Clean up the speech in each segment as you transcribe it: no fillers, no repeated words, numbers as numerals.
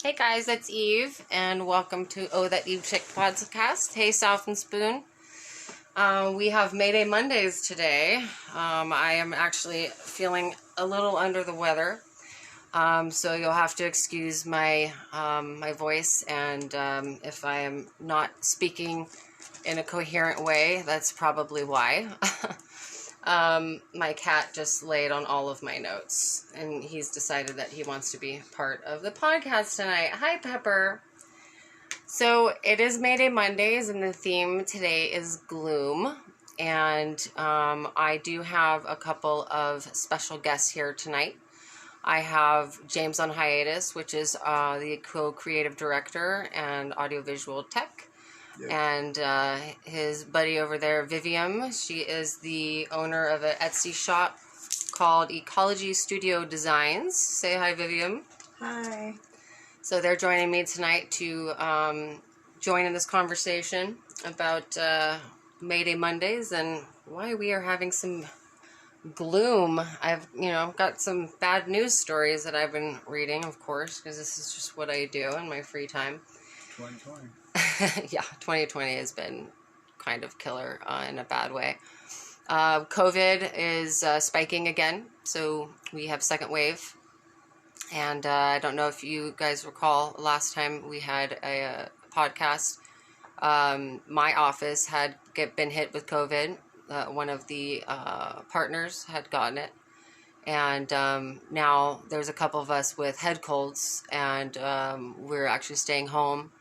Hey guys, it's Eve, and welcome to Oh That Eve Chick podcast. Hey, South and Spoon. We have Mayday Mondays today. I am actually feeling a little under the weather, so you'll have to excuse my my voice, and if I am not speaking in a coherent way, that's probably why. My cat just laid on all of my notes, and he's decided that he wants to be part of the podcast tonight. Hi, Pepper. So it is Mayday Mondays, and the theme today is gloom. And I do have a couple of special guests here tonight. I have James on hiatus, which is the co-creative director and audiovisual tech. Yep. And his buddy over there, Vivian, she is the owner of an Etsy shop called Ecology Studio Designs. Say hi, Vivian. Hi. So they're joining me tonight to join in this conversation about Mayday Mondays and why we are having some gloom. I've, got some bad news stories that I've been reading, of course, because this is just what I do in my free time. 2020. Yeah, 2020 has been kind of killer in a bad way. COVID is spiking again, so we have second wave. And I don't know if you guys recall, last time we had a podcast, my office had been hit with COVID. One of the partners had gotten it. And now there's a couple of us with head colds, and we're actually staying home.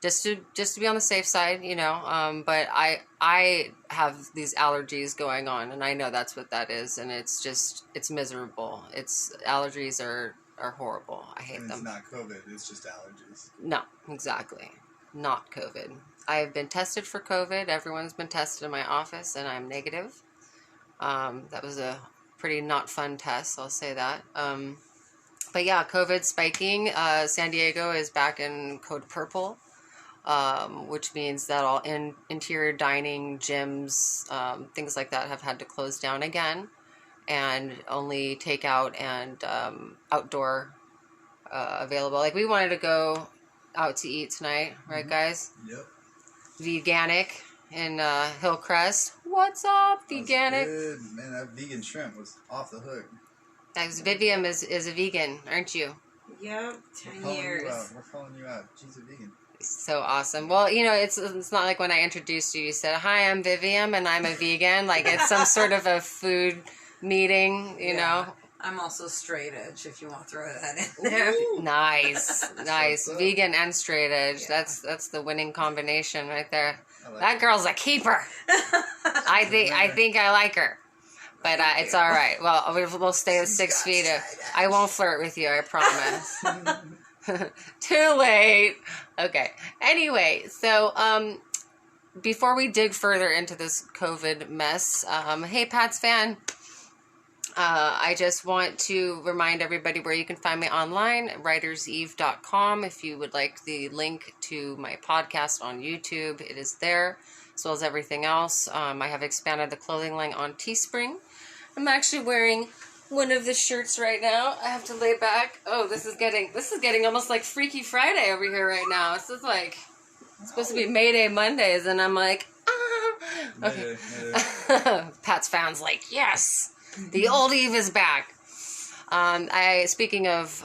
Just to be on the safe side, but I have these allergies going on, and I know that's what that is, and it's miserable. Allergies are horrible. I hate them. It's not COVID, it's just allergies. No, exactly. Not COVID. I've been tested for COVID. Everyone's been tested in my office, and I'm negative. That was a pretty not fun test, I'll say that. But yeah, COVID spiking. San Diego is back in code purple. Which means that all interior dining, gyms, things like that have had to close down again, and only takeout and outdoor available. Like, we wanted to go out to eat tonight, right, guys? Yep. Veganic in Hillcrest. What's up, Veganic? Good. Man, that vegan shrimp was off the hook. Because Vivian is a vegan, aren't you? Yep, 10 years. We're calling you out. She's a vegan. So awesome. Well, it's not like when I introduced you, you said, "Hi, I'm Vivian, and I'm a vegan." Like, it's some sort of a food meeting, you know. I'm also straight edge, if you want to throw that in there. Nice. Vegan and straight edge. Yeah. That's the winning combination right there. That girl's a keeper. I think I like her. But it's all right. Well, we'll stay 6 feet. I won't flirt with you, I promise. Too late. Okay. Anyway, so before we dig further into this COVID mess, hey, Pat's fan. I just want to remind everybody where you can find me online, writerseve.com. If you would like the link to my podcast on YouTube, it is there, as well as everything else. I have expanded the clothing line on Teespring. I'm actually wearing one of the shirts right now. I have to lay back. Oh, this is getting almost like Freaky Friday over here right now. This is like, it's supposed to be Mayday Mondays, and I'm like, ah. Okay. Mayday. Pat's fans like, yes, the old Eve is back. Speaking of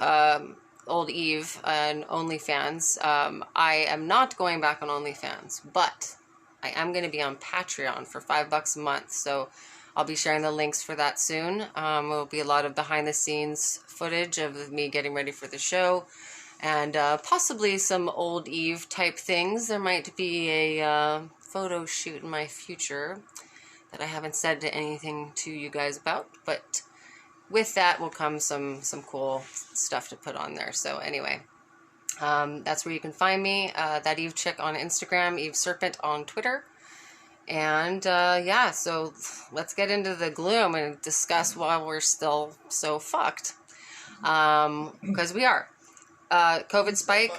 old Eve and OnlyFans, I am not going back on OnlyFans, but I am going to be on Patreon for $5 a month. So I'll be sharing the links for that soon. It will be a lot of behind-the-scenes footage of me getting ready for the show, and possibly some old Eve type things. There might be a photo shoot in my future that I haven't said anything to you guys about, but with that will come some cool stuff to put on there. So anyway, that's where you can find me. That Eve Chick on Instagram, Eve Serpent on Twitter. And, so let's get into the gloom and discuss why we're still so fucked. Because we are. COVID spike.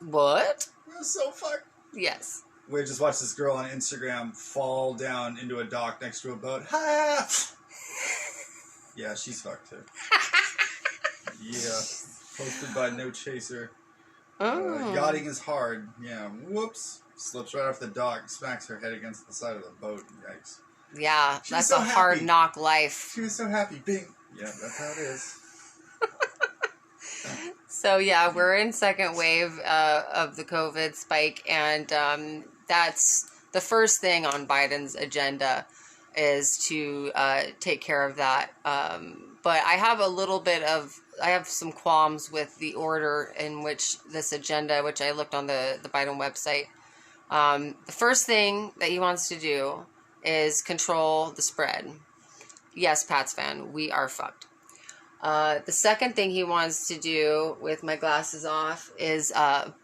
What? We're so fucked. Yes. We just watched this girl on Instagram fall down into a dock next to a boat. Ha! Yeah, she's fucked too. Yeah. Posted by No Chaser. Oh. Yachting is hard. Yeah. Whoops. Slips right off the dock, smacks her head against the side of the boat. Yikes. Yeah, She was that's so a hard happy. knock life. She was so happy. Bing. Yeah, that's how it is. So yeah, we're in second wave of the COVID spike, and that's the first thing on Biden's agenda is to take care of that. But I have I have some qualms with the order in which this agenda, which I looked on the Biden website. The first thing that he wants to do is control the spread. Yes, Pats fan, we are fucked. The second thing he wants to do, with my glasses off, is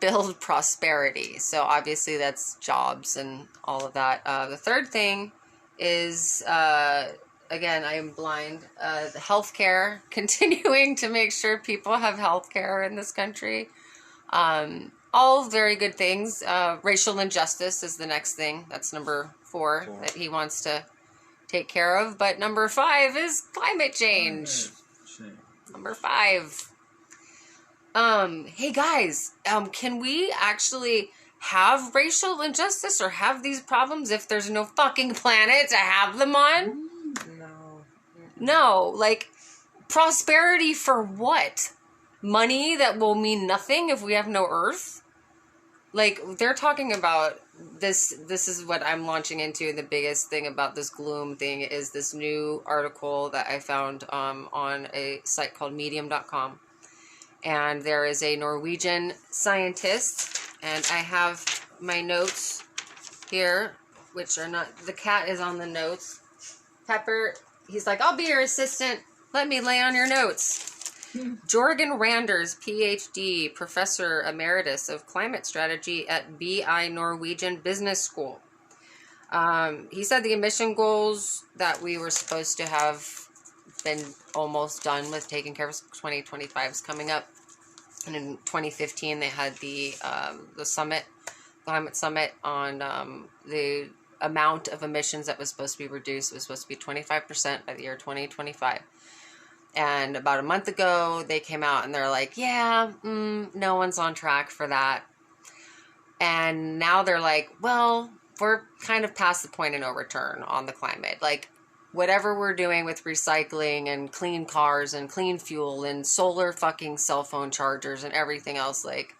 build prosperity. So obviously that's jobs and all of that. The third thing is, again, I am blind, the healthcare, continuing to make sure people have healthcare in this country. All very good things. Racial injustice is the next thing. That's number 4 that he wants to take care of. But number 5 is climate change. Number 5. Hey guys, can we actually have racial injustice or have these problems if there's no fucking planet to have them on? No, like, prosperity for what? Money that will mean nothing if we have no Earth? Like, they're talking about this is what I'm launching into. The biggest thing about this GLOOM thing is this new article that I found on a site called medium.com. And there is a Norwegian scientist, and I have my notes here, which are not, the cat is on the notes. Pepper, he's like, I'll be your assistant. Let me lay on your notes. Jorgen Randers, PhD, Professor Emeritus of Climate Strategy at BI Norwegian Business School. He said the emission goals that we were supposed to have been almost done with taking care of 2025 is coming up. And in 2015, they had the summit, climate summit on the amount of emissions that was supposed to be reduced. It was supposed to be 25% by the year 2025. And about a month ago, they came out and they're like, yeah, no one's on track for that. And now they're like, well, we're kind of past the point of no return on the climate. Like, whatever we're doing with recycling and clean cars and clean fuel and solar fucking cell phone chargers and everything else, like,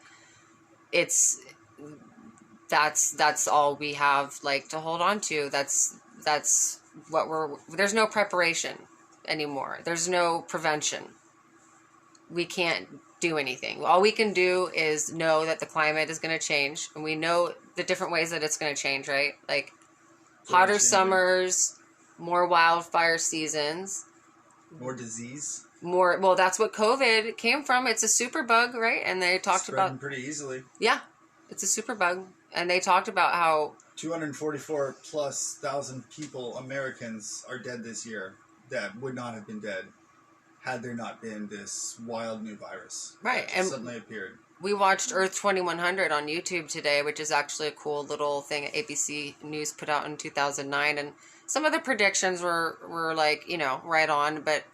that's all we have, like, to hold on to. That's what there's no preparation anymore. There's no prevention. We can't do anything. All we can do is know that the climate is going to change, and we know the different ways that it's going to change, right? Like hotter summers, more wildfire seasons, more disease. Well, that's what COVID came from. It's a superbug, right? And they talked about pretty easily. Yeah, it's a superbug, and they talked about how 244,000+ people, Americans, are dead this year that would not have been dead had there not been this wild new virus. Right. And suddenly appeared. We watched Earth 2100 on YouTube today, which is actually a cool little thing ABC News put out in 2009. And some of the predictions were like, right on. But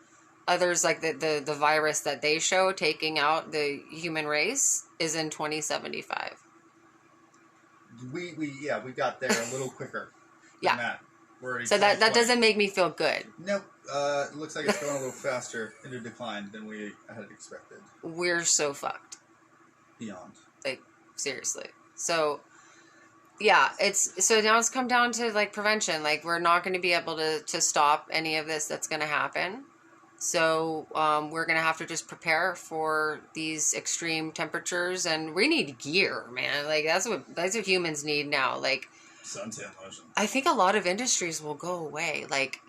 others, like the virus that they show taking out the human race, is in 2075. We got there a little quicker than that. So that doesn't make me feel good. Nope. It looks like it's going a little faster into decline than we had expected. We're so fucked. Beyond. Like, seriously. So, yeah, so now it's come down to, like, prevention. Like, we're not going to be able to stop any of this that's going to happen. So, we're going to have to just prepare for these extreme temperatures, and we need gear, man. Like, that's what humans need now. Like, suntan lotion. I think a lot of industries will go away. Like,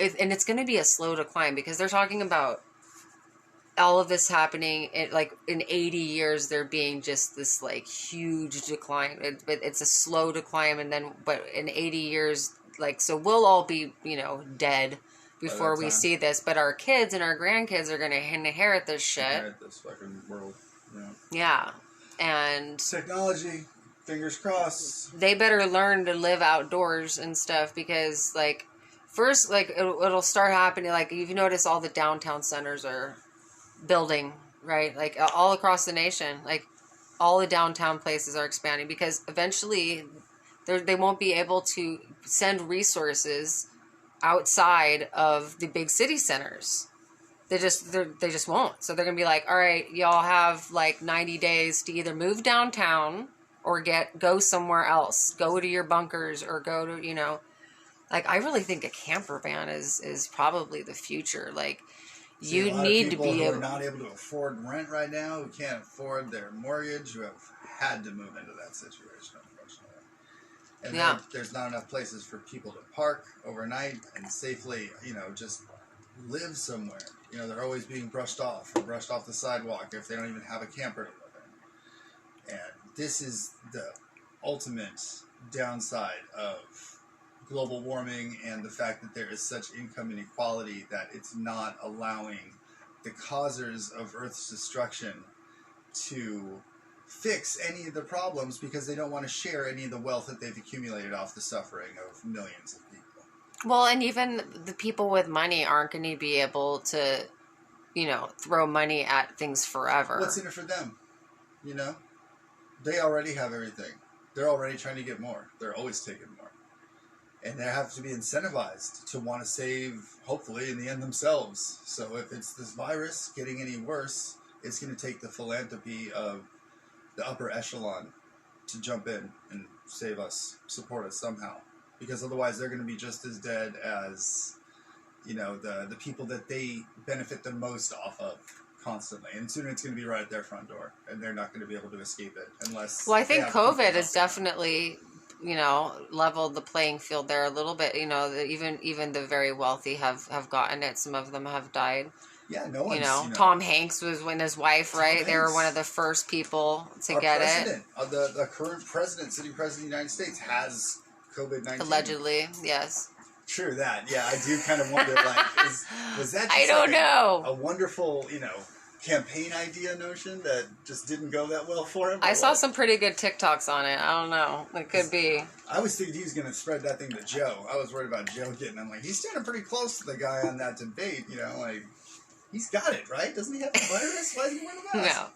and it's going to be a slow decline, because they're talking about all of this happening in 80 years, there being just this like huge decline. But it's a slow decline, but in 80 years, like, so we'll all be, dead before we see this. But our kids and our grandkids are going to inherit this shit. Inherit this fucking world. Yeah. And technology. Fingers crossed. They better learn to live outdoors and stuff, because, like, first, like, it'll start happening. Like, you've noticed all the downtown centers are building, right? Like, all across the nation. Like, all the downtown places are expanding because eventually they won't be able to send resources outside of the big city centers. They just won't. So they're going to be like, all right, y'all have like 90 days to either move downtown or go somewhere else. Go to your bunkers or go to, you know, like I really think a camper van is probably the future. Like you need to be able, who are not able to afford rent right now, who can't afford their mortgage, who have had to move into that situation, unfortunately. And there's not enough places for people to park overnight and safely, you know, just live somewhere. You know, they're always being brushed off the sidewalk if they don't even have a camper to live in. And this is the ultimate downside of global warming and the fact that there is such income inequality that it's not allowing the causers of Earth's destruction to fix any of the problems because they don't want to share any of the wealth that they've accumulated off the suffering of millions of people. Well, and even the people with money aren't going to be able to, you know, throw money at things forever. What's in it for them? You know? They already have everything. They're already trying to get more. They're always taking more. And they have to be incentivized to want to save, hopefully, in the end themselves. So if it's this virus getting any worse, it's going to take the philanthropy of the upper echelon to jump in and save us, support us somehow. Because otherwise they're going to be just as dead as, you know, the people that they benefit the most off of constantly. And soon it's going to be right at their front door. And they're not going to be able to escape it unless... Well, I think COVID has definitely... you know, leveled the playing field there a little bit. You know, even the very wealthy have gotten it. Some of them have died. Yeah, no one's... You know, Tom Hanks was when his wife, right? They were one of the first people to get it. The current president, sitting president of the United States, has COVID-19. Allegedly, yes. True that. Yeah, I do kind of wonder, like, was that just I don't know. A wonderful, you know, campaign idea notion that just didn't go that well for him? I saw some pretty good TikToks on it. I don't know. It could be. I was thinking he was going to spread that thing to Joe. I was worried about Joe getting him. Like, he's standing pretty close to the guy on that debate, you know, like, he's got it, right? Doesn't he have the virus? Why is he wearing a mask? No.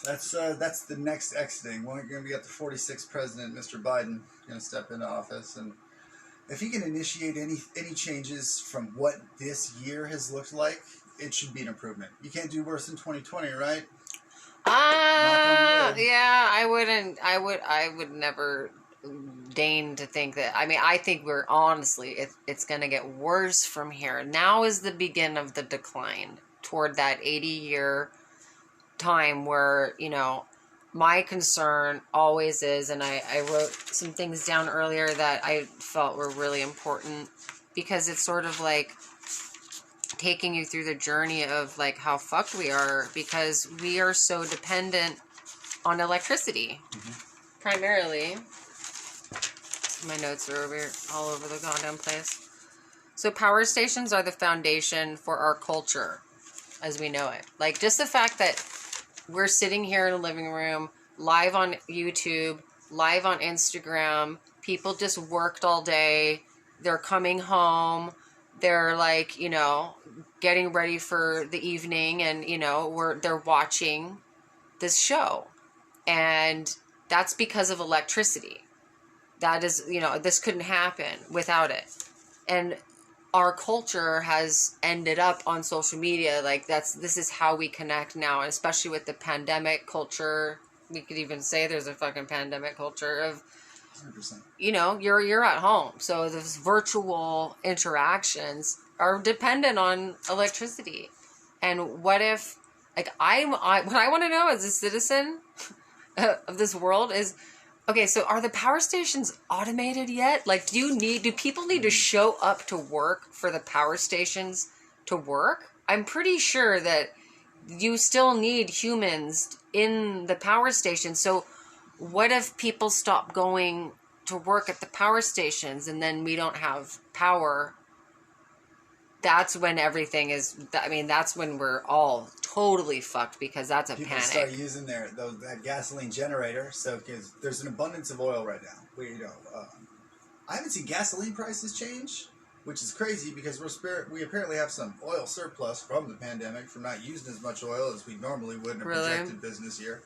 That's the next X thing. We're going to be at the 46th president, Mr. Biden, going to step into office, and if he can initiate any changes from what this year has looked like, it should be an improvement. You can't do worse than 2020, right? Yeah, I would never deign to think that. I mean, I think we're honestly, it's going to get worse from here. Now is the begin of the decline toward that 80-year time where, you know, my concern always is, and I wrote some things down earlier that I felt were really important because it's sort of like taking you through the journey of like how fucked we are because we are so dependent on electricity, primarily. My notes are all over the goddamn place. So power stations are the foundation for our culture as we know it. Like just the fact that we're sitting here in a living room, live on YouTube, live on Instagram. People just worked all day. They're coming home. They're like, you know, getting ready for the evening and, you know, they're watching this show. And that's because of electricity. That is, you know, this couldn't happen without it. And our culture has ended up on social media. Like this is how we connect now, and especially with the pandemic culture. We could even say there's a fucking pandemic culture of, 100%. You know, you're at home. So those virtual interactions are dependent on electricity. And what if, like, what I want to know as a citizen of this world is, okay, so are the power stations automated yet? Like, do people need to show up to work for the power stations to work? I'm pretty sure that you still need humans in the power station. So what if people stop going to work at the power stations and then we don't have power? That's when everything is, I mean, that's when we're all totally fucked because that's a people panic. Start using that gasoline generator. So because there's an abundance of oil right now. I haven't seen gasoline prices change which is crazy because we apparently have some oil surplus from the pandemic from not using as much oil as we normally would in a projected business year.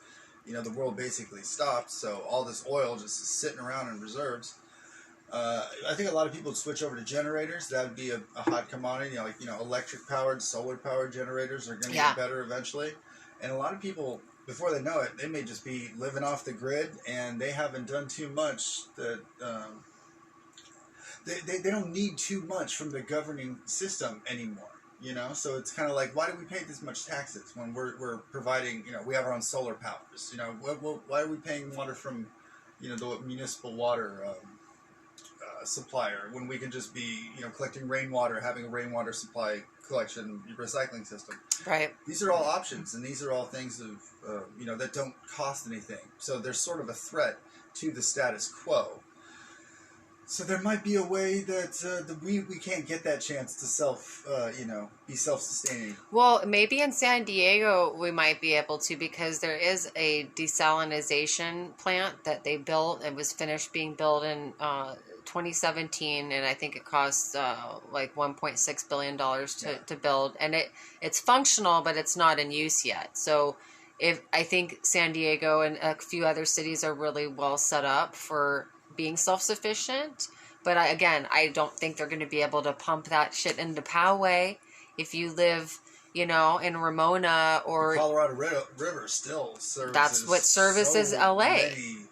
You know, the world basically stopped, so all this oil just is sitting around in reserves. I think a lot of people would switch over to generators. That would be a hot commodity. Electric powered, solar powered generators are going to get better eventually. And a lot of people, before they know it, they may just be living off the grid, and they haven't done too much. They don't need too much from the governing system anymore. You know, so it's kind of like, why do we pay this much taxes when we're providing? You know, we have our own solar powers. You know, why are we paying water from, the municipal water supplier when we can just be, collecting rainwater, having a rainwater supply collection recycling system. Right. These are all options, and these are all things that don't cost anything. So there's sort of a threat to the status quo. So there might be a way that we can't get that chance to be self-sustaining. Well, maybe in San Diego we might be able to, because there is a desalinization plant that they built and was finished being built in 2017, and I think it cost like $1.6 billion to build, and it's functional, but it's not in use yet. So I think San Diego and a few other cities are really well set up for being self-sufficient, but I don't think they're going to be able to pump that shit into Poway if you live, in Ramona or the Colorado River still services. That's what services LA. Many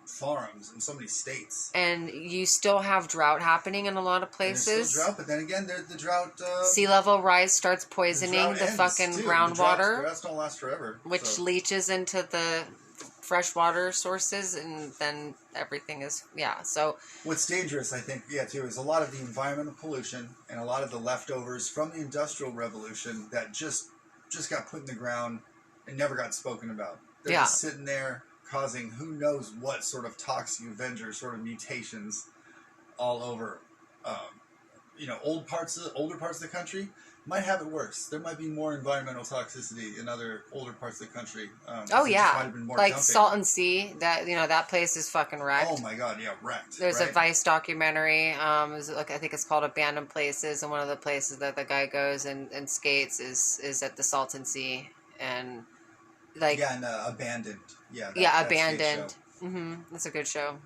farms in so many states, and you still have drought happening in a lot of places. There's still drought, but then again, the drought. Sea level rise starts poisoning the fucking groundwater. The droughts don't last forever, which leaches into the freshwater sources, and then everything is so what's dangerous, I think, too, is a lot of the environmental pollution and a lot of the leftovers from the Industrial Revolution that just got put in the ground and never got spoken about. They're just sitting there causing who knows what sort of toxic Avenger sort of mutations all over. Older parts of the country might have it worse. There might be more environmental toxicity in other older parts of the country. Like dumping. Salton Sea, that place is fucking wrecked. Oh my god, wrecked. There's a Vice documentary. I think it's called Abandoned Places, and one of the places that the guy goes and skates is at the Salton Sea, and Abandoned. Abandoned. That's a good show.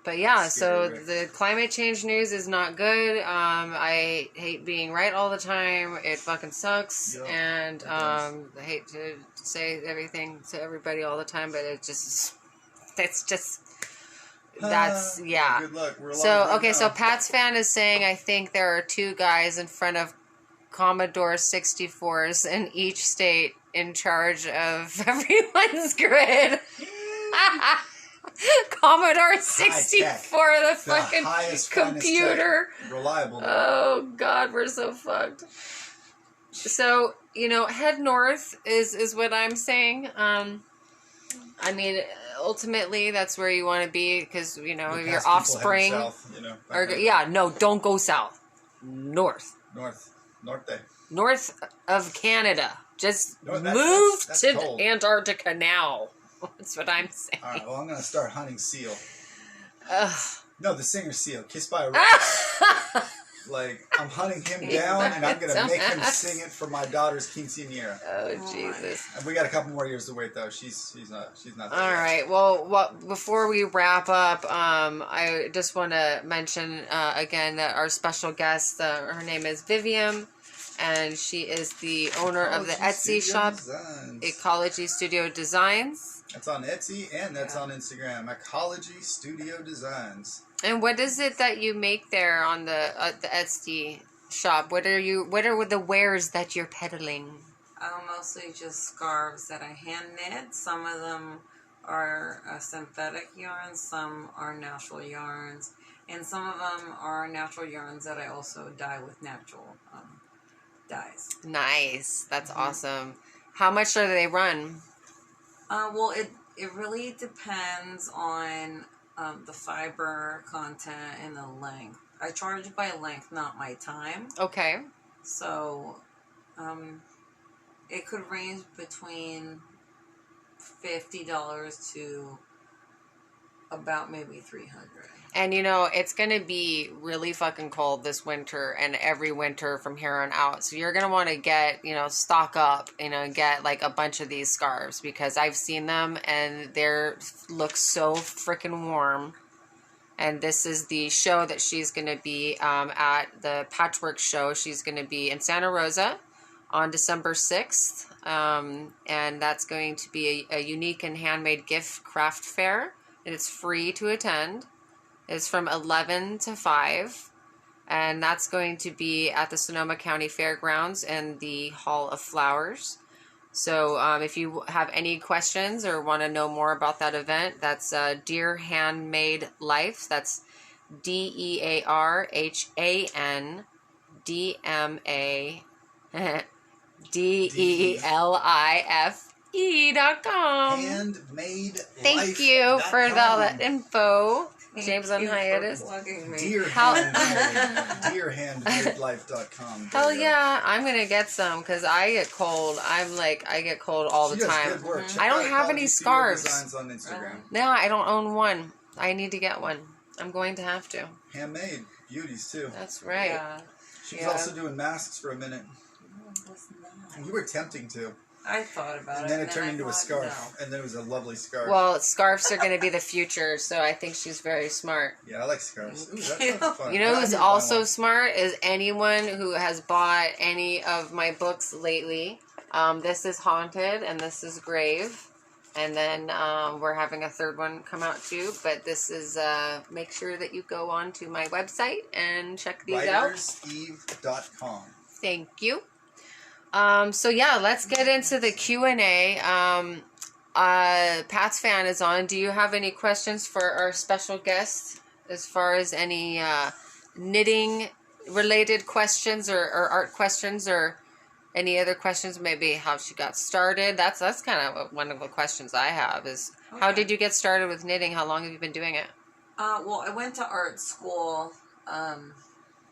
But so the climate change news is not good. I hate being right all the time. It fucking sucks. Yep, and I hate to say everything to everybody all the time, but that's Good luck. We're so Pat's fan is saying, I think there are two guys in front of Commodore 64s in each state in charge of everyone's grid. Commodore 64, the fucking computer. Reliable. Oh, God, we're so fucked. So, head north is what I'm saying. Ultimately, that's where you want to be, because, your offspring. South, don't go south. North. North of Canada. Just move to cold. Antarctica now. That's what I'm saying. All right, well, I'm going to start hunting seal. Ugh. No, the singer Seal, Kissed by a Rose. I'm hunting him down, and I'm going to make him sing it for my daughter's quinceañera. Oh, Jesus. And we got a couple more years to wait, though. She's not there All yet. right. Well, before we wrap up, I just want to mention again that our special guest, her name is Vivian, and she is the owner of the Etsy shop, Ecology Studio Designs. That's on Etsy, and that's on Instagram, Ecology Studio Designs. And what is it that you make there on the Etsy shop? What are the wares that you're peddling? Mostly just scarves that I hand knit. Some of them are synthetic yarns, some are natural yarns, and some of them are natural yarns that I also dye with natural dyes. Nice. That's awesome. How much do they run? It really depends on the fiber content and the length. I charge by length, not my time. Okay. So, it could range between $50 to about maybe $300. And, you know, it's going to be really fucking cold this winter and every winter from here on out. So you're going to want to get, you know, stock up, you know, get like a bunch of these scarves because I've seen them and they're look so freaking warm. And this is the show that she's going to be at, the Patchwork Show. She's going to be in Santa Rosa on December 6th. And that's going to be a unique and handmade gift craft fair. And it's free to attend. It's from 11 to 5. And that's going to be at the Sonoma County Fairgrounds in the Hall of Flowers. So if you have any questions or want to know more about that event, that's Dear Handmade Life. That's DearHandmadeLife.com. Handmade. Thank you for all that info. James on hiatus. DearHandmadeLife.com. Hell yeah, I'm gonna get some because I get cold. I get cold all the time. Good work. I don't have any scarves. Designs on Instagram. No, I don't own one. I need to get one. I'm going to have to. Handmade beauties too. That's right. Yeah. She was also doing masks for a minute. You were tempting to. I thought about it. And then it turned into a scarf. No. And then it was a lovely scarf. Well, scarves are going to be the future, so I think she's very smart. Yeah, I like scarves. Ooh, that sounds fun. You know who's also smart is anyone who has bought any of my books lately. This is Haunted, and this is Grave. And then we're having a third one come out too. But this is, make sure that you go on to my website and check these out. WritersEve.com. Thank you. So yeah, let's get into the Q&A. Pat's fan is on. Do you have any questions for our special guest as far as any knitting related questions or art questions or any other questions? Maybe how she got started. That's kind of one of the questions I have is how did you get started with knitting? How long have you been doing it? Well, I went to art school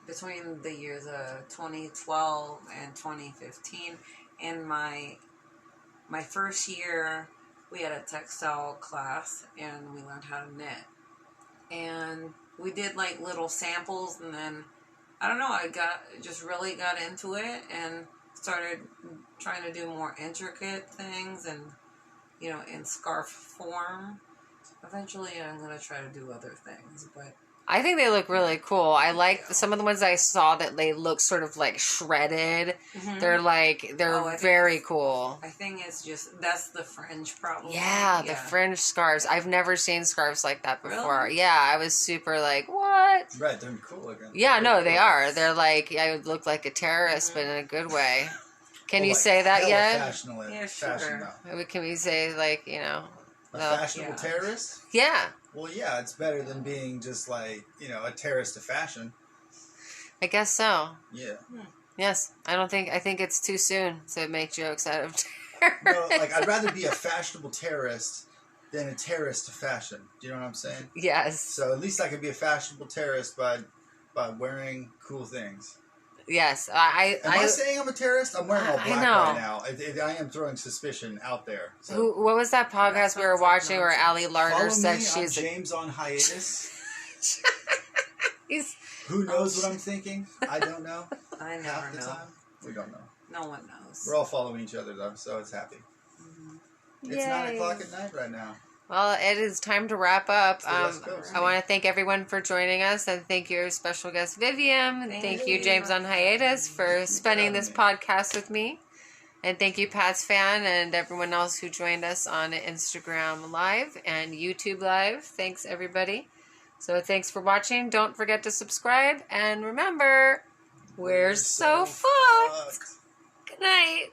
between the years of 2012 and 2015. In my first year, we had a textile class, and we learned how to knit. And we did, like, little samples, and then, I don't know, I really got into it, and started trying to do more intricate things, and, you know, in scarf form. Eventually, I'm going to try to do other things, but... I think they look really cool. I like some of the ones I saw that they look sort of like shredded. Mm-hmm. They're very cool. I think it's just, that's the fringe problem. Yeah, the fringe scarves. I've never seen scarves like that before. Really? Yeah, I was super like, what? Right, they're cool looking. Yeah, no, they are. They're like, I would look like a terrorist, but in a good way. Can you say that yet? Yeah, sure. Can we say, like, you know... A fashionable terrorist? Yeah. Well, yeah, it's better than being just like, you know, a terrorist to fashion. I guess so. Yeah. Yes. I think it's too soon to make jokes out of terrorists. No, like, I'd rather be a fashionable terrorist than a terrorist to fashion. Do you know what I'm saying? Yes. So at least I could be a fashionable terrorist by wearing cool things. Yes, Am I saying I'm a terrorist? I'm wearing all black right now. I am throwing suspicion out there. So. What was that podcast we were watching where Ali Larder said she's James on hiatus? Who knows what I'm thinking? I don't know. I never Half the know. time, we don't know. No one knows. We're all following each other though, so it's happy. Mm-hmm. It's 9 o'clock at night right now. Well, it is time to wrap up. I I want to thank everyone for joining us, and thank your special guest, Vivian. Thank you, James on hiatus, for spending this podcast with me. And thank you, Pat's fan, and everyone else who joined us on Instagram Live and YouTube Live. Thanks, everybody. So thanks for watching. Don't forget to subscribe. And remember, we're so fucked. Good night.